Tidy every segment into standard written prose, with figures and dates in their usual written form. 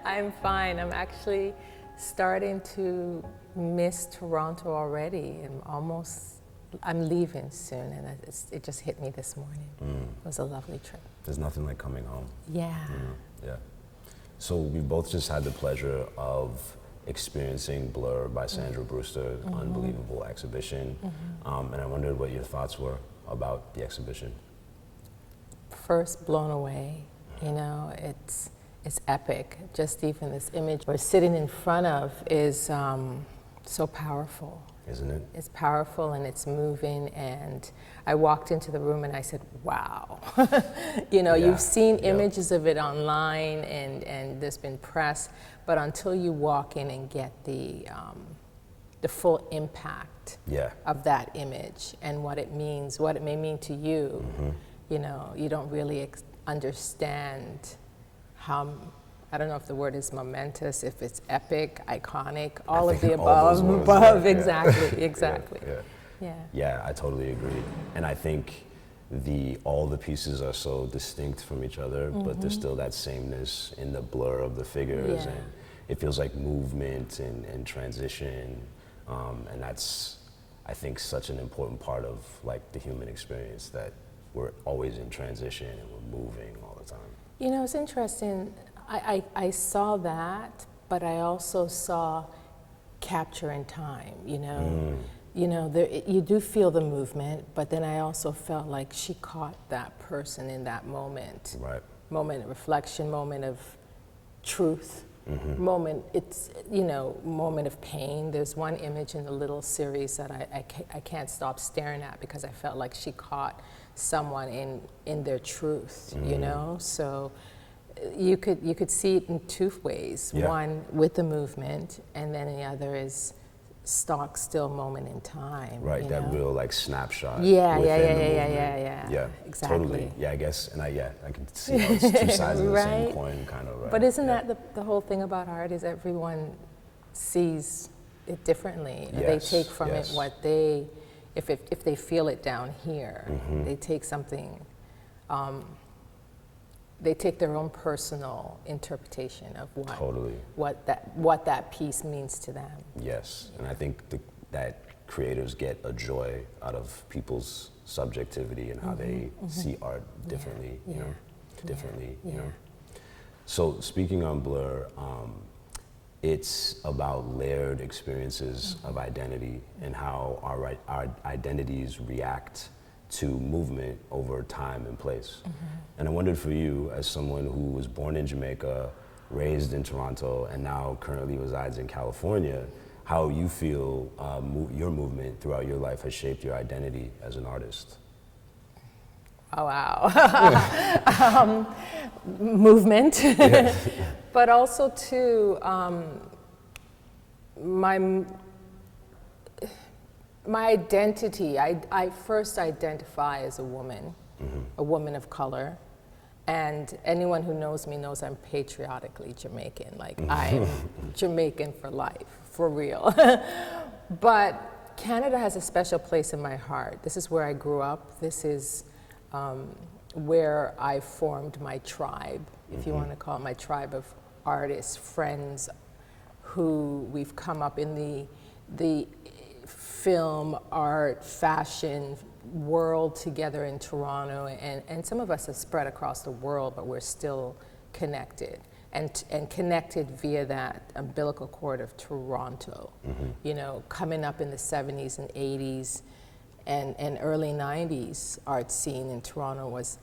I'm fine. I'm actually starting to miss Toronto already. I'm leaving soon, and it just hit me this morning. It was a lovely trip. There's nothing like coming home. Yeah. Yeah. So we both just had the pleasure of experiencing Blur by Sandra Brewster, unbelievable exhibition. And I wondered what your thoughts were about the exhibition. First, blown away. You know, it's epic. Just even this image we're sitting in front of is so powerful. Isn't it? It's powerful and it's moving, and I walked into the room and I said, wow. You know, you've seen images of it online and there's been press, but until you walk in and get the full impact of that image and what it means, what it may mean to you, you know, you don't really understand how, I don't know if the word is momentous, if it's epic, iconic, all of the above. Exactly. Yeah, I totally agree. And I think all the pieces are so distinct from each other, but there's still that sameness in the blur of the figures, and it feels like movement and transition, and that's, I think, such an important part of like the human experience, that we're always in transition and we're moving all the time. You know, it's interesting. I saw that, but I also saw capture in time, you know. You know, you do feel the movement, but then I also felt like she caught that person in that moment. Right. Moment of reflection, moment of truth, moment, moment of pain. There's one image in the little series that I can't stop staring at because I felt like she caught someone in their truth, you know? So you could see it in two ways. One with the movement, and then the other is stock still moment in time. Right, that real like snapshot. Yeah, exactly. Totally. Yeah, I guess, and I can see how it's two sides of the same coin, kind of. Right. But isn't that the whole thing about art? Is everyone sees it differently. They take from it what they, if they feel it down here, they take something. They take their own personal interpretation of what that piece means to them. Yes, and I think that creators get a joy out of people's subjectivity and how they see art differently, you know. So speaking on Blur, it's about layered experiences of identity and how our identities react to movement over time and place. And I wondered for you, as someone who was born in Jamaica, raised in Toronto, and now currently resides in California, how you feel your movement throughout your life has shaped your identity as an artist. Oh, wow. Movement, but also too, my identity, I first identify as a woman of color, and anyone who knows me knows I'm patriotically Jamaican. Like, I'm Jamaican for life, for real. But Canada has a special place in my heart. This is where I grew up. This is where I formed my tribe, if you want to call it my tribe of artists, friends, who we've come up in the film, art, fashion world together in Toronto, and some of us have spread across the world, but we're still connected, and connected via that umbilical cord of Toronto. You know, coming up in the 70s and 80s and early 90s, art scene in Toronto was,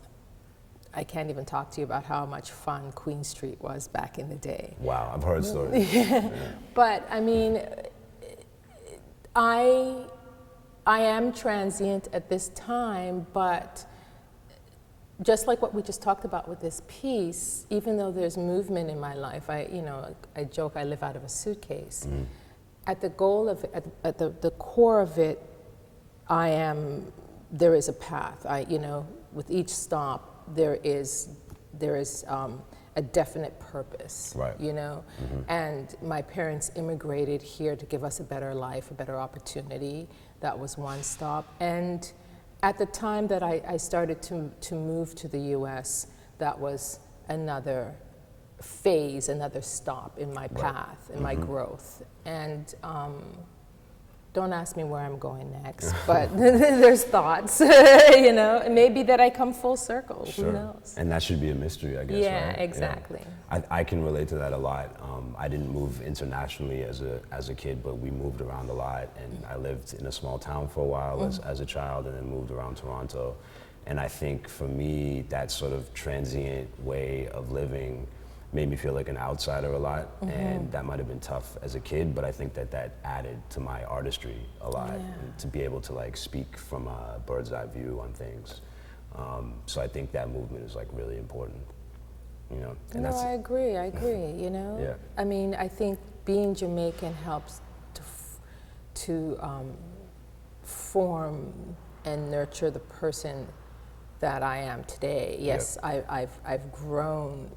I can't even talk to you about how much fun Queen Street was back in the day. Wow, I've heard stories. But I mean, I am transient at this time, but just like what we just talked about with this piece, even though there's movement in my life, I joke I live out of a suitcase. At the goal of it, at the core of it, there is a path. With each stop, there is a definite purpose, right. You know? And my parents immigrated here to give us a better life, a better opportunity. That was one stop. And at the time that I started to move to the US, that was another phase, another stop in my path, in my growth. And don't ask me where I'm going next, but there's thoughts, you know, and maybe that I come full circle, who knows? And that should be a mystery, I guess, yeah, right? exactly. Yeah. I can relate to that a lot. I didn't move internationally as a kid, but we moved around a lot, and I lived in a small town for a while as a child, and then moved around Toronto. And I think for me, that sort of transient way of living made me feel like an outsider a lot, and that might have been tough as a kid, but I think that added to my artistry a lot, and to be able to like speak from a bird's eye view on things. So I think that movement is like really important, you know. And no, I agree, you know. Yeah. I mean, I think being Jamaican helps to form and nurture the person that I am today. Yes, I've grown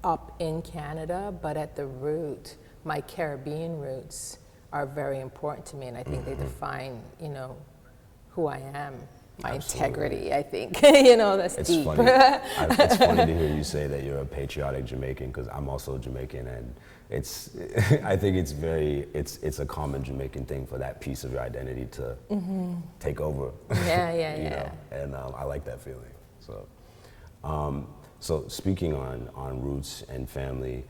up in Canada, but at the root, my Caribbean roots are very important to me, and I think they define, you know, who I am, my integrity, I think. You know, that's it's deep. Funny. It's funny to hear you say that you're a patriotic Jamaican, because I'm also Jamaican, and it's, I think it's a common Jamaican thing for that piece of your identity to take over. Yeah, you know? And I like that feeling. So speaking on roots and family,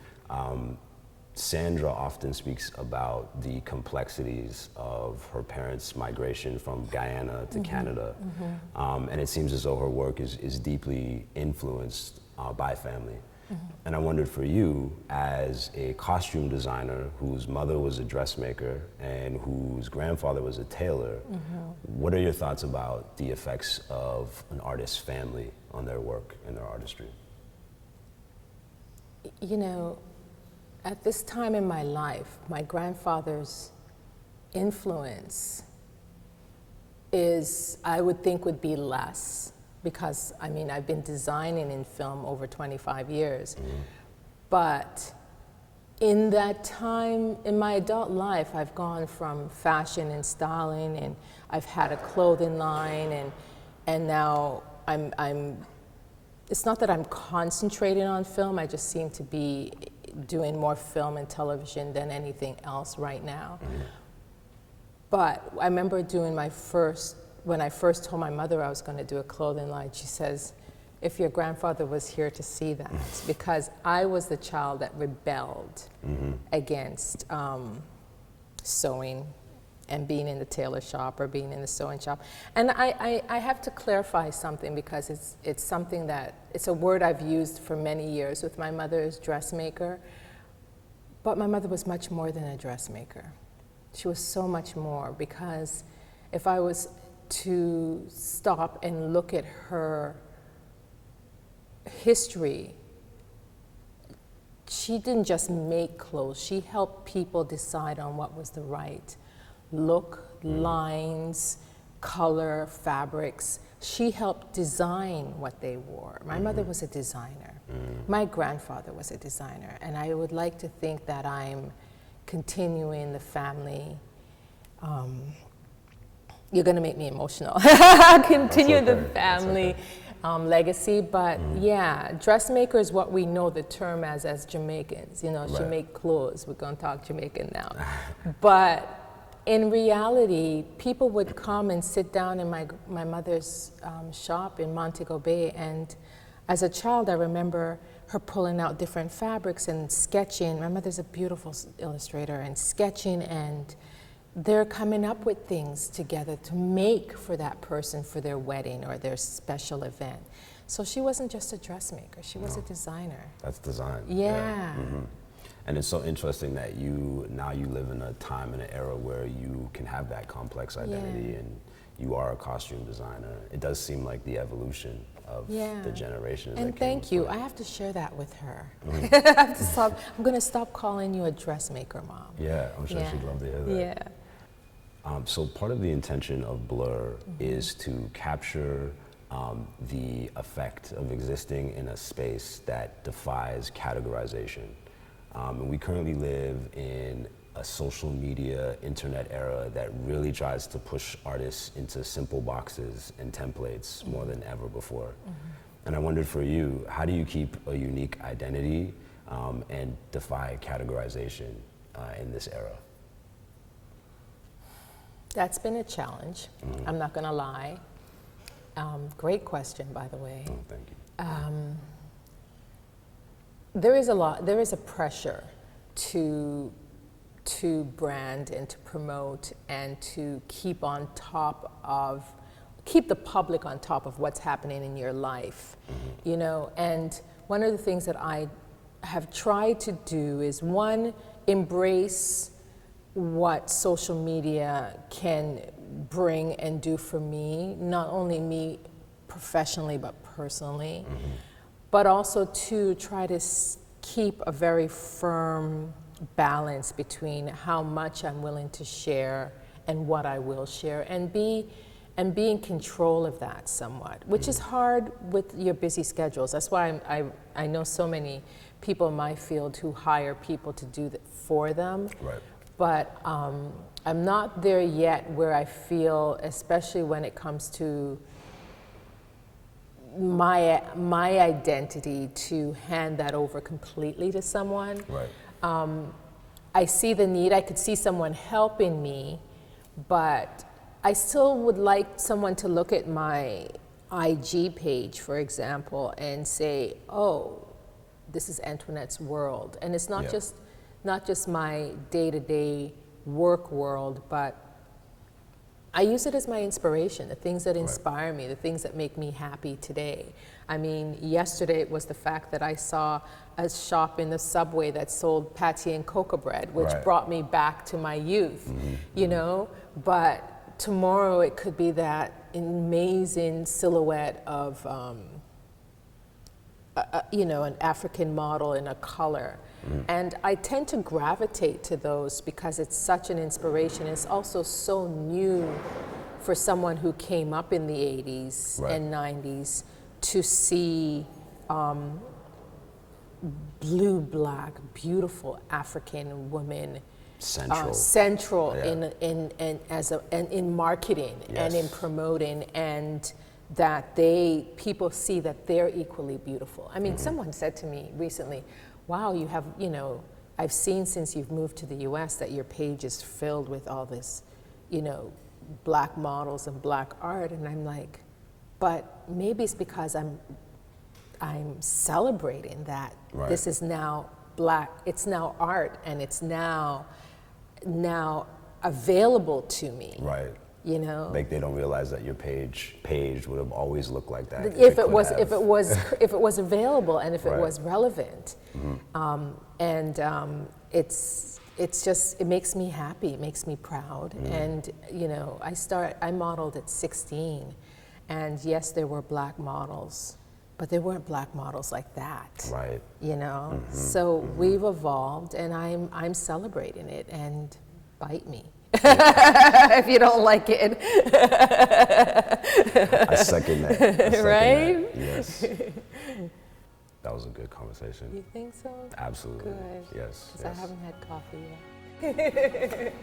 Sandra often speaks about the complexities of her parents' migration from Guyana to Canada. And it seems as though her work is deeply influenced by family. And I wondered, for you, as a costume designer whose mother was a dressmaker and whose grandfather was a tailor, what are your thoughts about the effects of an artist's family on their work and their artistry? You know, at this time in my life, my grandfather's influence I would think would be less, because I mean, I've been designing in film over 25 years. But in that time, in my adult life, I've gone from fashion and styling, and I've had a clothing line, and now it's not that I'm concentrating on film, I just seem to be doing more film and television than anything else right now. But I remember doing when I first told my mother I was going to do a clothing line, she says, if your grandfather was here to see that, because I was the child that rebelled against sewing and being in the tailor shop or being in the sewing shop. And I have to clarify something, because it's something it's a word I've used for many years with my mother's dressmaker, but my mother was much more than a dressmaker. She was so much more, because if I was to stop and look at her history, she didn't just make clothes, she helped people decide on what was the right look, lines, color, fabrics. She helped design what they wore. My mother was a designer. My grandfather was a designer. And I would like to think that I'm continuing the family. You're going to make me emotional. Continue the family legacy. But yeah, dressmaker is what we know the term as Jamaicans. You know, she make clothes. We're going to talk Jamaican now. But in reality, people would come and sit down in my mother's shop in Montego Bay, and as a child, I remember her pulling out different fabrics and sketching. My mother's a beautiful illustrator, and sketching, and they're coming up with things together to make for that person for their wedding or their special event. So she wasn't just a dressmaker, she was a designer. That's design. Yeah. And it's so interesting that you live in a time and an era where you can have that complex identity, and you are a costume designer. It does seem like the evolution of the generations. And that thank you. I have to share that with her. I have to stop. I'm going to stop calling you a dressmaker, Mom. Yeah, I'm sure she'd love to hear that. Yeah. So part of the intention of Blur is to capture the effect of existing in a space that defies categorization. And we currently live in a social media, internet era that really tries to push artists into simple boxes and templates more than ever before. And I wondered for you, how do you keep a unique identity and defy categorization in this era? That's been a challenge. I'm not going to lie. Great question, by the way. Oh, thank you. There is a pressure to brand and to promote and to keep the public on top of what's happening in your life, you know. And one of the things that I have tried to do is, one, embrace what social media can bring and do for me, not only me professionally but personally, but also to try to keep a very firm balance between how much I'm willing to share and what I will share, and be in control of that somewhat, which is hard with your busy schedules. That's why I know so many people in my field who hire people to do that for them. Right. But I'm not there yet where I feel, especially when it comes to my identity, to hand that over completely to someone. Right. I see the need. I could see someone helping me, but I still would like someone to look at my IG page, for example, and say, "Oh, this is Antoinette's world," and it's not just my day-to-day work world, but I use it as my inspiration, the things that inspire me, the things that make me happy today. I mean, yesterday it was the fact that I saw a shop in the subway that sold pâté and cocoa bread, which brought me back to my youth, you know? But tomorrow it could be that amazing silhouette of, you know, an African model in a color. And I tend to gravitate to those because it's such an inspiration. It's also so new for someone who came up in the 80s and 90s to see blue, black, beautiful African women central in marketing and in promoting, and that people see that they're equally beautiful. I mean, someone said to me recently, "Wow, you have, you know, I've seen since you've moved to the US that your page is filled with all this, you know, black models and black art." And I'm like, but maybe it's because I'm celebrating that this is now black, it's now art, and it's now available to me. Right. You know, like they don't realize that your page would have always looked like that if it was available and if it was relevant. It's just, it makes me happy, it makes me proud. And you know, I modeled at 16, and yes, there were black models, but there weren't black models like that. Right. You know, so we've evolved, and I'm celebrating it, and bite me. If you don't like it. I second that. Right? That. Yes. That was a good conversation. You think so? Absolutely. Good. Yes. Because I haven't had coffee yet.